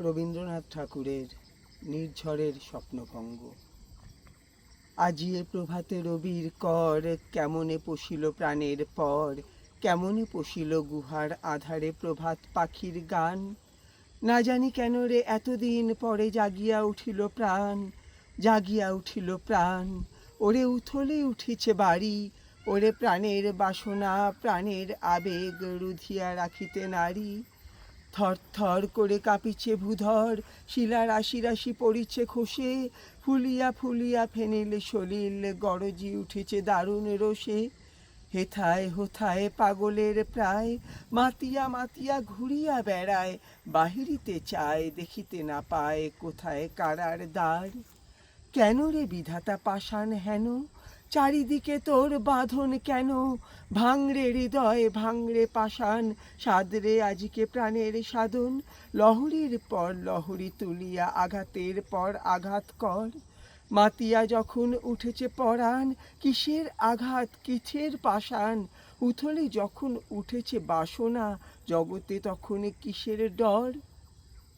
রবীন্দ্রনাথ ঠাকুরের নির্ঝরের স্বপ্নভঙ্গ। আজিয়ে প্রভাতে রবির কর, কেমনে পশিল প্রাণের পর, কেমনে পশিল গুহার আধারে প্রভাত পাখির গান। না জানি কেন রে এতদিন পরে জাগিয়া উঠিল প্রাণ, জাগিয়া উঠিল প্রাণ। ওরে উথলে উঠিছে বাড়ি, ওরে প্রাণের বাসনা প্রাণের আবেগ রুধিয়া রাখিতে নারী। থর থর করে কাঁপিছে ভূধর, শিলা রাশি রাশি পড়িছে খসে, ফুলিয়া ফুলিয়া ফেনিল সলিল গরজি উঠেছে দারুণ রোষে। হেথায় হোথায় পাগলের প্রায়, মাতিয়া মাতিয়া ঘুরিয়া বেড়ায়, বাহিরিতে চায় দেখিতে না পায় কোথায় কারার দ্বার। কেন রে বিধাতা পাষাণ হেন, চারিদিকে তোর বাঁধন কেন? ভাঙরে হৃদয় ভাঙরে পাষাণ, সাদরে আজিকে প্রাণের সাধন। লহরীর পর লহরী তুলিয়া আঘাতের পর আঘাত কর। মাতিয়া যখন উঠেছে পরাণ, কিসের আঘাত কিসের পাষাণ? উথলে যখন উঠেছে বাসনা, জগতে তখন কিসের ডর?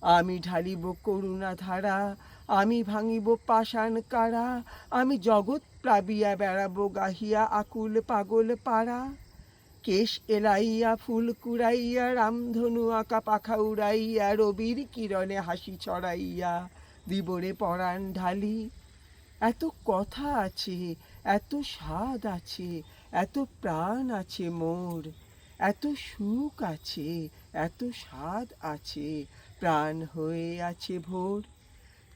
আমি ঢালিব করুণা ধারা, আমি ভাঙিব পাষাণ কারা, আমি জগৎ প্লাবিয়া বেড়াবো গাহিয়া আকুল পাগল পাড়া। কেশ এলাইয়া ফুল কুড়াইয়া, রামধনু আঁকা পাখা উড়াইয়া, রবির কিরণে হাসি ছড়াইয়া দিবরে পরাণ ঢালি। এত কথা আছে, এত স্বাদ আছে, এত প্রাণ আছে মোর, এত সুখ আছে, এত স্বাদ আছে, প্রাণ হয়ে আছে ভোর।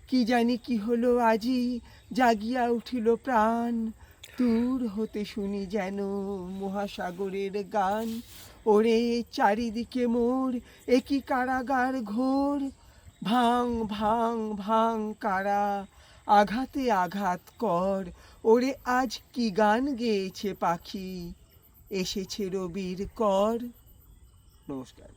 কি জানি কি হলো আজি, জাগিয়া উঠিল প্রাণ, দূর হতে শুনি যেন মহাসাগরের গান। ওরে চারিদিকে মোর একই কারাগার ঘোর, ভাঙ ভাঙ ভাঙ কারা, আঘাতে আঘাত কর। ওরে আজ কি গান গেয়েছে পাখি, এসেছে রবির কর। নমস্কার।